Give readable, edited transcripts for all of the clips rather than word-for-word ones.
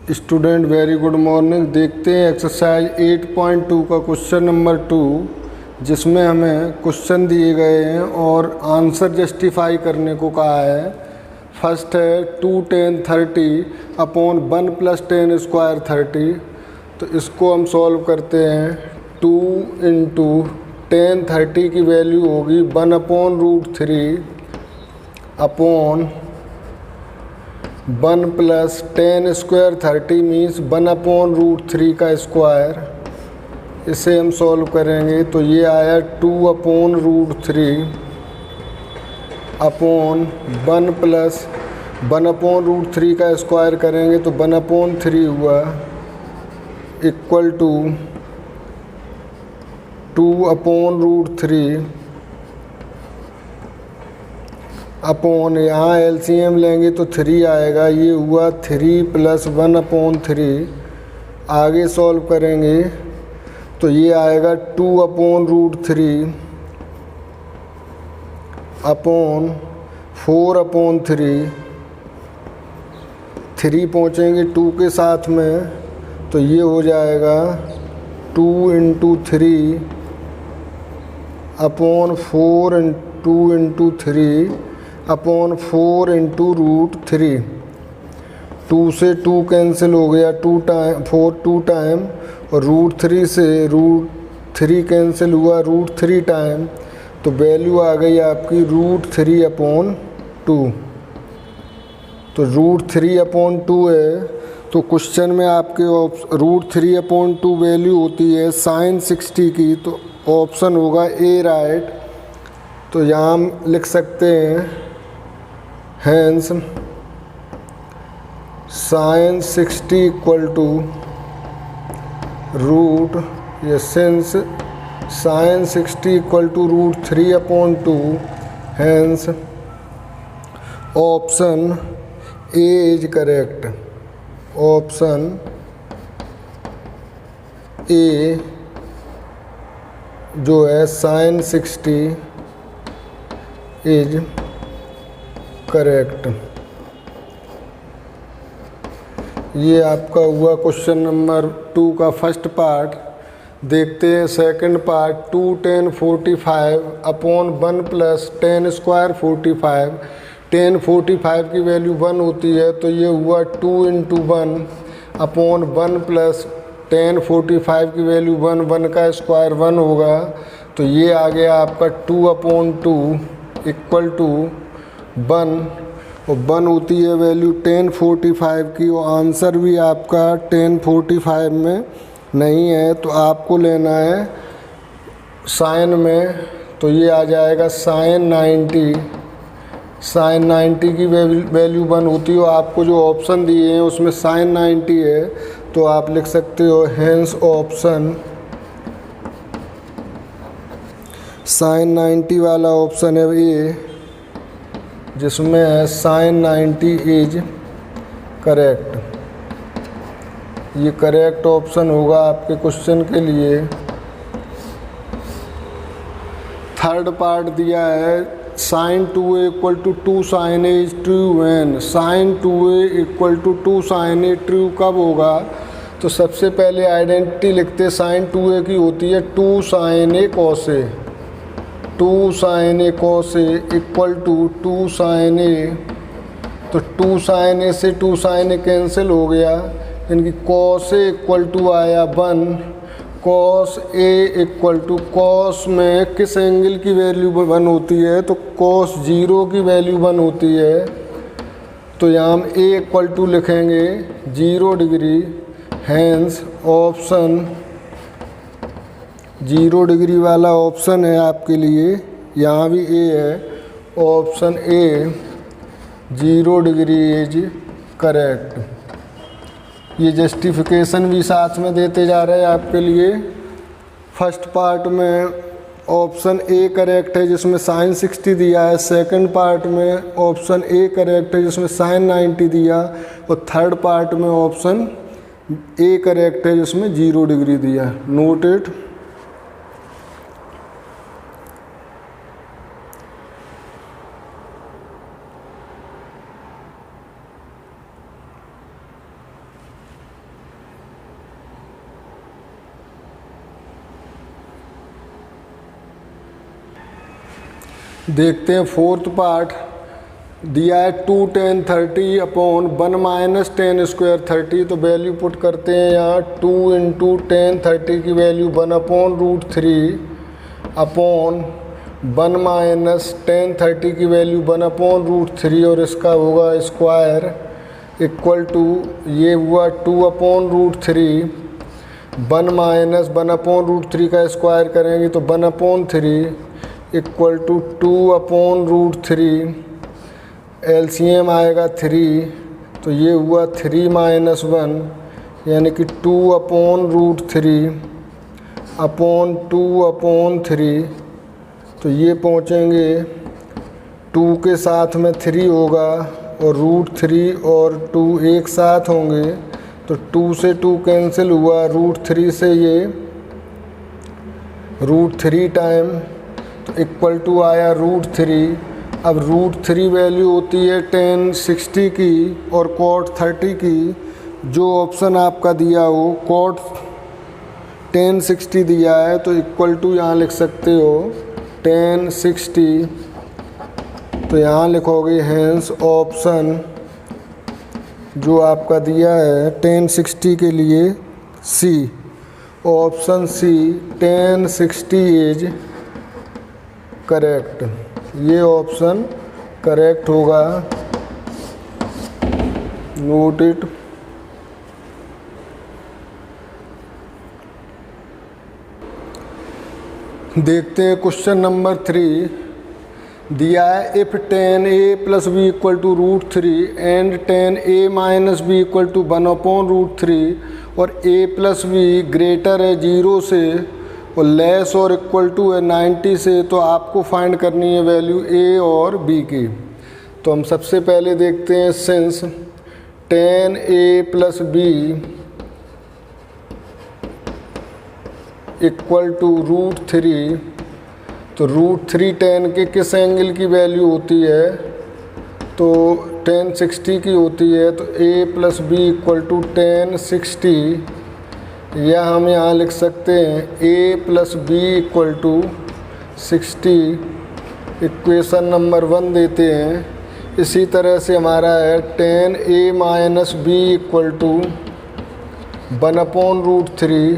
Student very good morning. देखते हैं exercise 8.2 का क्वेश्चन नंबर 2, जिसमें हमें क्वेश्चन दिए गए हैं और आंसर जस्टिफाई करने को कहा है। फर्स्ट है 2 10 30 अपॉन 1 + 10 स्क्वायर 30। तो इसको हम सॉल्व करते हैं। 2 × 10 30 की वैल्यू होगी 1/√3 अपॉन 1 + 10 स्क्वायर 30 मीन्स 1/√3 का स्क्वायर। इसे हम सॉल्व करेंगे तो ये आया 2/√3 अपॉन 1 + 1/√3 का स्क्वायर करेंगे तो 1/3 हुआ, इक्वल टू 2/√3 अपॉन, यहाँ एलसीएम लेंगे तो 3 आएगा, ये हुआ 3 + 1/3। आगे सॉल्व करेंगे तो ये आएगा 2/√3 अपॉन 4/3। 3 पहुँचेंगे 2 के साथ में तो ये हो जाएगा 2 × 3 अपॉन 4 2 × 3 अपॉन 4 × √3। 2 से 2 कैंसिल हो गया, 2 टाइम, और √3 से √3 कैंसिल हुआ √3 टाइम। तो वैल्यू आ गई आपकी √3/2। तो √3/2 है। तो क्वेश्चन में आपके √3/2 वैल्यू होती है sin 60 की, तो ऑप्शन होगा ए राइट। तो यहाँ हम लिख सकते हैं hence sin 60 since sin 60 √3/2, hence option a is correct. Option a जो है sin 60 इज करेक्ट। ये आपका हुआ क्वेश्चन नंबर 2 का फर्स्ट पार्ट। देखते हैं सेकंड पार्ट। 2 10 45 upon 1 + 10 square 45। 10 45 की वैल्यू 1 होती है, तो ये हुआ 2 × 1 अपॉन 1 + 10 45 की वैल्यू 1, 1 का स्क्वायर 1 होगा। तो ये आ गया आपका 2/2 इक्वल टू 1, और 1 होती है वैल्यू 10 45 की, और आंसर भी आपका 10 45 में नहीं है। तो आपको लेना है साइन में, तो ये आ जाएगा sin 90। sin 90 की वैल्यू 1 होती है, आपको जो ऑप्शन दिए हैं उसमें sin 90 है, तो आप लिख सकते हो हैंस ऑप्शन sin 90 वाला ऑप्शन है ये, जिसमें है sin 90 इज करेक्ट। ये करेक्ट ऑप्शन होगा आपके क्वेश्चन के लिए। थर्ड पार्ट दिया है sin 2a = 2 sin a is true when sin 2a = 2 sin a true कब होगा। तो सबसे पहले आइडेंटिटी लिखते sin 2a की होती है 2 sin a cos a। 2 sin a cos a equal to 2 sin a, तो 2 sin a से 2 sin a कैंसिल हो गया, यानी कि cos a इक्वल टू आया 1। cos a equal to, cos में किस एंगल की वैल्यू 1 होती है, तो cos 0 की वैल्यू 1 होती है। तो यहाँ हम a इक्वल टू लिखेंगे 0 डिग्री, हैंस ऑप्शन 0 डिग्री वाला ऑप्शन है आपके लिए। यहाँ भी ए है, option A 0 degree is correct. ये जस्टिफिकेशन भी साथ में देते जा रहे हैं आपके लिए। फर्स्ट पार्ट में ऑप्शन ए करेक्ट है जिसमें sin 60 दिया है, सेकंड पार्ट में ऑप्शन ए करेक्ट है जिसमें sin 90 दिया, और थर्ड पार्ट में ऑप्शन ए करेक्ट है जिसमें 0 डिग्री दिया। नोटेड। देखते हैं फोर्थ पार्ट दिया है 2 tan 30 upon 1 minus ten square 30। तो वैल्यू पुट करते हैं यहाँ 2 इंटू tan 30 की वैल्यू 1/√3 अपॉन 1 माइनस tan 30 की वैल्यू 1/√3 और इसका होगा स्क्वायर इक्वल टू ये हुआ 2/√3 1 माइनस 1/√3 का स्क्वायर करेंगे तो 1/3 इक्वल टू 2/√3 एलसीएम आएगा 3 तो ये हुआ 3 माइनस 1 यानी कि 2/√3 अपॉन 2/3 तो ये पहुँचेंगे 2 के साथ में 3 होगा और √3 और 2 एक साथ होंगे तो 2 से 2 कैंसिल हुआ, √3 से ये √3 टाइम तो इक्वल टू आया √3। अब √3 वैल्यू होती है tan 60 की और cot 30 की। जो ऑप्शन आपका दिया हो cot tan 60 दिया है तो इक्वल टू यहाँ लिख सकते हो tan 60। तो यहाँ लिखोगे हैंस ऑप्शन जो आपका दिया है tan 60 के लिए C, option C tan 60 is correct. ये ऑप्शन करेक्ट होगा, नोट इट। देखते हैं क्वेश्चन नंबर 3 दिया है if tan a plus B equal to √3 and tan a minus B equal to 1/√3 और a प्लस बी ग्रेटर है 0 से और लेस और इक्वल टू है 90 से, तो आपको फाइंड करनी है वैल्यू a और b की। तो हम सबसे पहले देखते हैं since tan a plus B equal to √3 तो √3 tan के किस एंगल की वैल्यू होती है तो tan 60 की होती है। तो a plus B equal to tan 60 या हम यहाँ लिख सकते हैं a plus B equal to 60 equation number 1 देते हैं। इसी तरह से हमारा है tan a minus B equal to 1/√3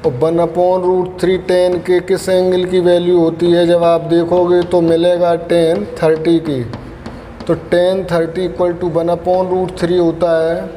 और 1/√3 tan के किस एंगल की वैल्यू होती है जब आप देखोगे तो मिलेगा tan 30 की। तो tan 30 इक्वल टू 1/√3 होता है।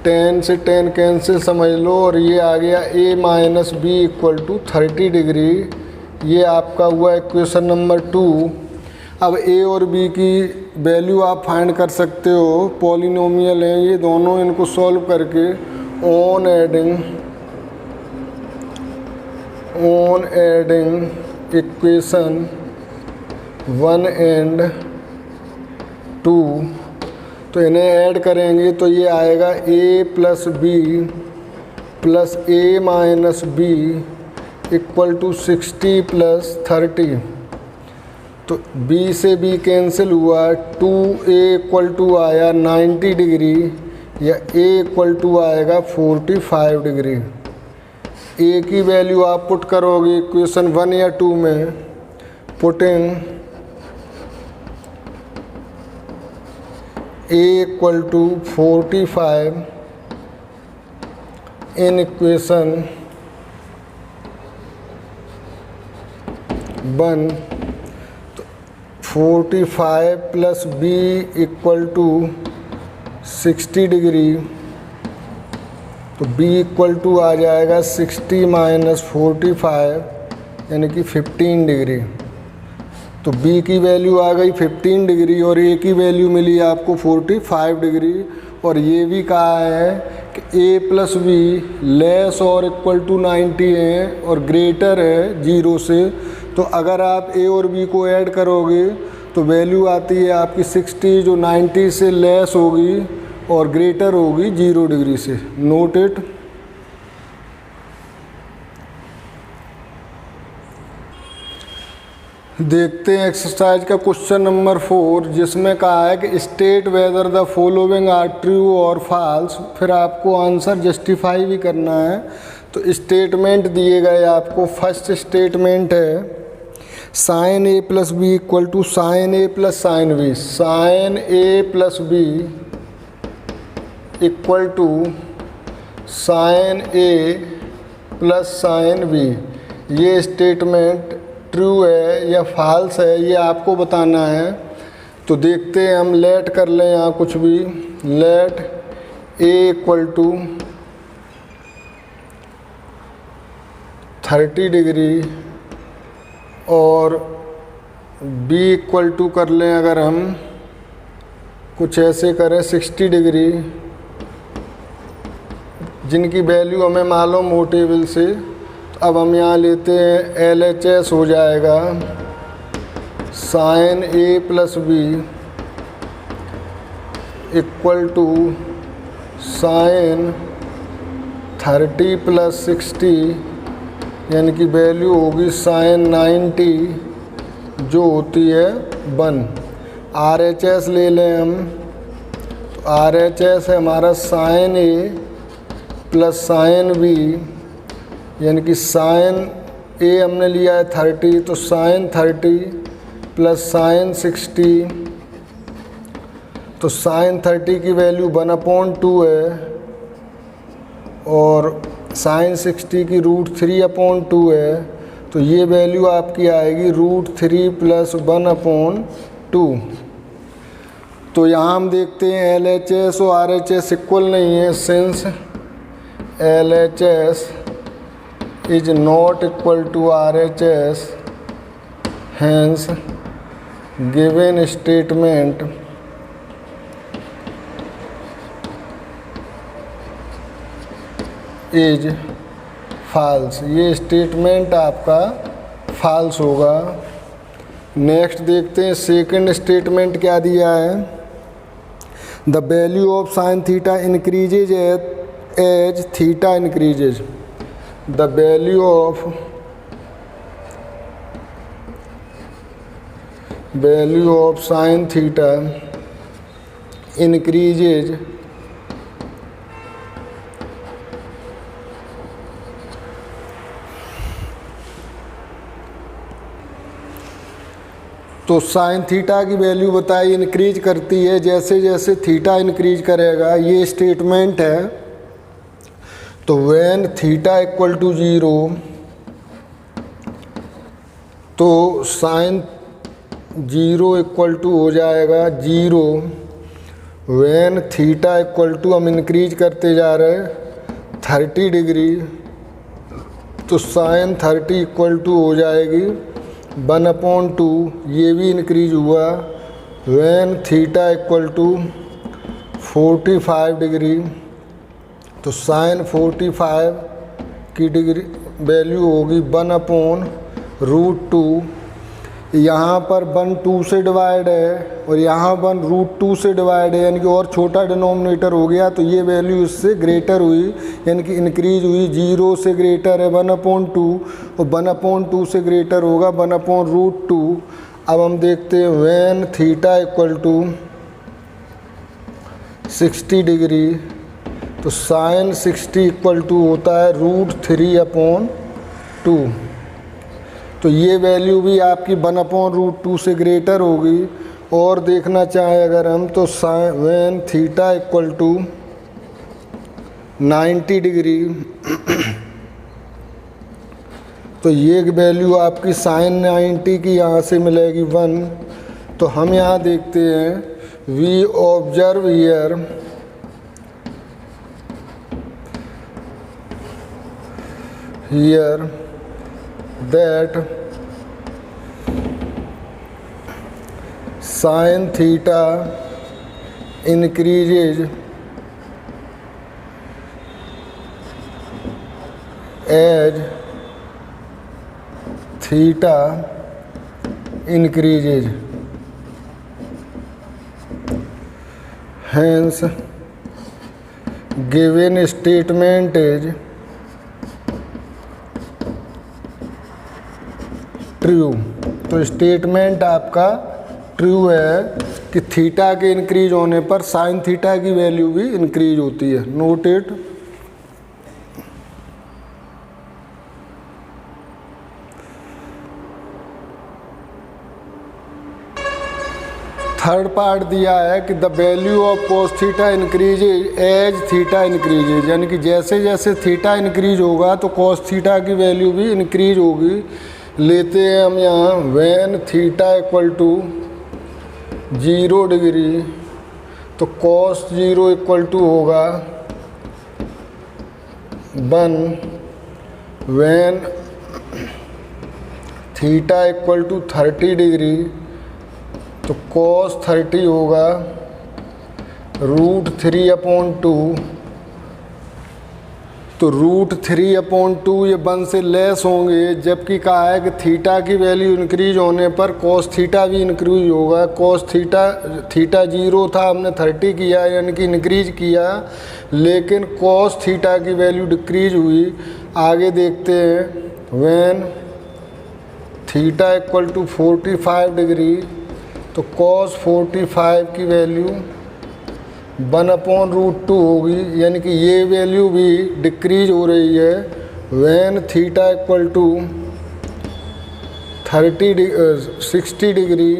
tan से tan कैंसिल समझ लो और ये आ गया a minus B equal to 30 degree. ये आपका हुआ इक्वेशन नंबर 2। अब a और b की वैल्यू आप फाइंड कर सकते हो, पॉलिनोमियल हैं ये दोनों, इनको सॉल्व करके ऑन एडिंग इक्वेशन 1 एंड 2 तो इन्हें ऐड करेंगे तो ये आएगा a plus b plus a minus B equal to 60 plus 30। तो b से b कैंसिल हुआ, 2a इक्वल टू आया 90 डिग्री या a इक्वल टू आएगा 45 डिग्री। a की वैल्यू आप पुट करोगे इक्वेशन 1 या 2 में, putting a equal to 45 in equation 1 तो 45 plus b equal to 60 degree तो b इक्वल टू आ जाएगा 60 माइनस 45 यानी कि 15 डिग्री। तो b की वैल्यू आ गई 15 डिग्री और a की वैल्यू मिली आपको 45 डिग्री। और ये भी कहा है कि a प्लस बी लेस और इक्वल टू 90 है और ग्रेटर है 0 से। तो अगर आप a और b को ऐड करोगे तो वैल्यू आती है आपकी 60 जो 90 से लेस होगी और ग्रेटर होगी 0 डिग्री से। Note it. देखते हैं एक्सरसाइज का क्वेश्चन नंबर 4 जिसमें कहा है कि state whether the following are true और फॉल्स। फिर आपको आंसर जस्टिफाई भी करना है। तो स्टेटमेंट दिए गए आपको, फर्स्ट स्टेटमेंट है sine a plus B equal to sine a plus sine b, sine a plus B equal to sine a plus sine b. ये स्टेटमेंट ट्रू है या फॉल्स है ये आपको बताना है। तो देखते हैं हम, लेट कर लें यहाँ कुछ भी, लेट ए इक्वल टू 30 डिग्री और b इक्वल टू कर लें, अगर हम कुछ ऐसे करें 60 डिग्री, जिनकी वैल्यू हमें मालूम हो टेबल से। तो अब हम यहाँ लेते हैं LHS हो जाएगा sine a plus B equal to sine 30 plus 60, यानी कि वैल्यू होगी साइन 90 जो होती है 1। RHS ले लें हम, तो RHS है हमारा sign a plus sine B, यानी कि साइन ए हमने लिया है 30, तो साइन 30 प्लस साइन 60, तो साइन 30 की वैल्यू 1/2 है और साइन 60 की √3/2 है। तो ये वैल्यू आपकी आएगी √3 प्लस 1/2। तो यहाँ हम देखते हैं LHS और RHS इक्वल नहीं है, since LHS is not equal to RHS, hence given statement is false. ये स्टेटमेंट आपका फॉल्स होगा। नेक्स्ट देखते हैं सेकंड स्टेटमेंट क्या दिया है। The value of sine theta increases as theta increases. The value of sine theta increases तो sine theta की वैल्यू बताई इंक्रीज करती है जैसे जैसे थीटा इंक्रीज करेगा, ये स्टेटमेंट है। तो व्हेन थीटा इक्वल टू 0 तो साइन 0 इक्वल टू हो जाएगा 0। व्हेन थीटा इक्वल टू, हम इंक्रीज करते जा रहे हैं 30 डिग्री, तो साइन 30 इक्वल टू हो जाएगी 1/2, ये भी इंक्रीज हुआ। When theta equal to 45 degree, तो साइन 45 की डिग्री वैल्यू होगी 1/√2। यहाँ पर 1 2 से डिवाइड है और यहाँ 1 √2 से डिवाइड है, यानी कि और छोटा डिनोमिनेटर हो गया। तो ये वैल्यू इससे ग्रेटर हुई, यानी कि इंक्रीज हुई। 0 से ग्रेटर है 1/2 और 1/2 से ग्रेटर होगा 1/√2। अब हम देखते हैं when theta equal to 60 degree, तो साइन 60 इक्वल टू होता है √3/2। तो ये वैल्यू भी आपकी 1/√2 से ग्रेटर होगी। और देखना चाहें अगर हम, तो when theta equal to 90 degree, तो ये वैल्यू आपकी साइन 90 की यहाँ से मिलेगी 1। तो हम यहाँ देखते हैं we observe here that sin theta increases as theta increases, hence given statement is true. तो स्टेटमेंट आपका ट्रू है कि थीटा के इंक्रीज होने पर साइन थीटा की वैल्यू भी इंक्रीज होती है। Note it. थर्ड पार्ट दिया है कि the value of cos theta increase as theta increases, यानी कि जैसे जैसे थीटा इंक्रीज होगा तो कोस थीटा की वैल्यू भी इंक्रीज होगी। लेते हैं हम यहाँ when theta equal to 0 degree, तो कोस 0 इक्वल टू होगा 1, when theta equal to 30 degree, तो cos 30 होगा √3/2। तो √3/2 ये 1 से लेस होंगे, जबकि कहा है कि थीटा की वैल्यू इंक्रीज होने पर cos थीटा भी इंक्रीज होगा। cos थीटा 0 था, हमने 30 किया यानी कि इंक्रीज किया, लेकिन cos थीटा की वैल्यू डिक्रीज हुई। आगे देखते हैं when theta equal to 45 degree, तो cos 45 की वैल्यू 1/√2 होगी, यानी कि ये वैल्यू भी डिक्रीज हो रही है। When theta equal to 60 degree,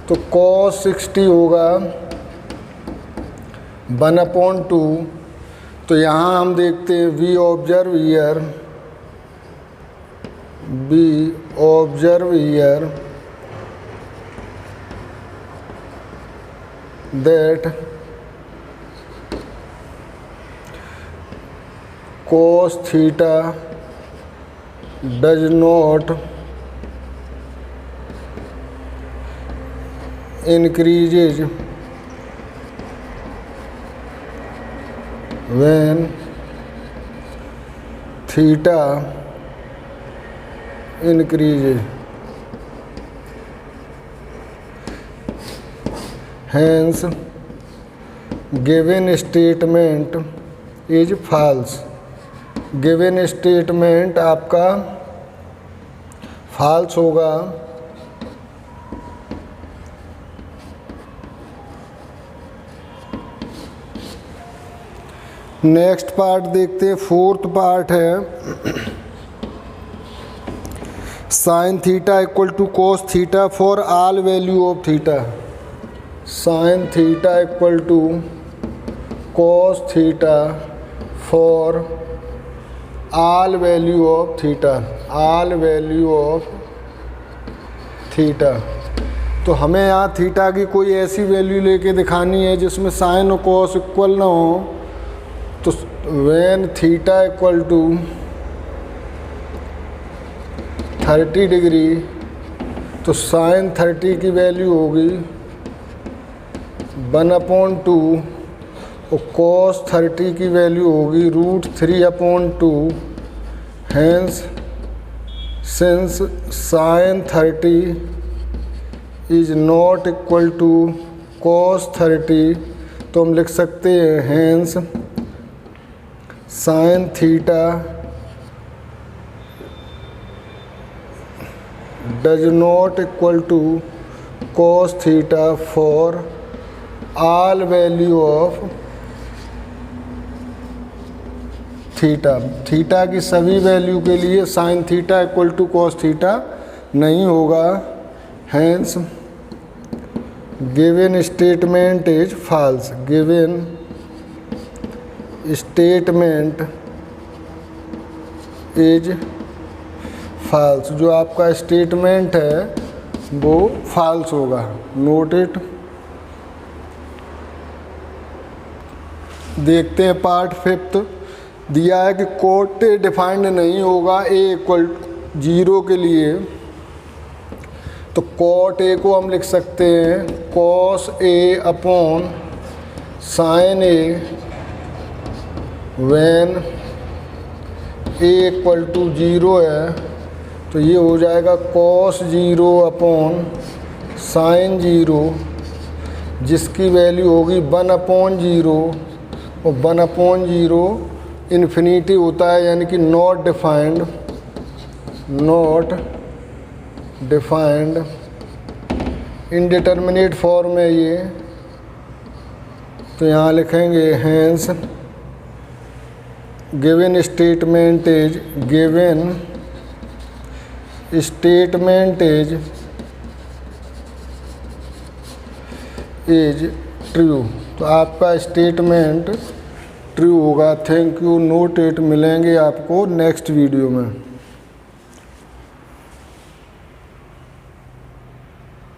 तो cos 60 होगा 1/2। तो यहाँ हम देखते हैं we observe here that cos theta does not increases when theta increases, hence given statement is false। Given statement आपका फॉल्स होगा। नेक्स्ट पार्ट देखते हैं, फोर्थ पार्ट है sine theta equal to cos theta for all value of theta. Sine theta equal to cos theta for all value of theta, all value of theta. तो हमें यहाँ theta की कोई ऐसी value लेके दिखानी है जिसमें साइन और कोस इक्वल ना हो। तो when theta equal to 30 degree, तो साइन 30 की वैल्यू होगी 1/2 और cos 30 की वैल्यू होगी √3/2। Hence since sine 30 is not equal to cos 30, तो हम लिख सकते हैं hence sine theta does not equal to cos theta for all value of theta. Theta की सभी वैल्यू के लिए sine theta equal to cos theta नहीं होगा। Hence given statement is false. Given statement is false. जो आपका statement है वो फॉल्स होगा। Note it. देखते हैं पार्ट फिफ्थ। दिया है कि कोट डिफाइंड नहीं होगा a इक्वल 0 के लिए, तो कॉट a को हम लिख सकते हैं cos a upon sine a when a equal to 0 है। तो ये हो जाएगा cos 0 अपॉन साइन 0, जिसकी वैल्यू होगी 1/0 और 1/0 इन्फिनिटी होता है, यानी कि not defined, not defined indeterminate form है ये। तो यहाँ लिखेंगे hence given statement is, given statement is is true. तो आपका स्टेटमेंट ट्रू होगा। Thank you. Note it. मिलेंगे आपको नेक्स्ट वीडियो में।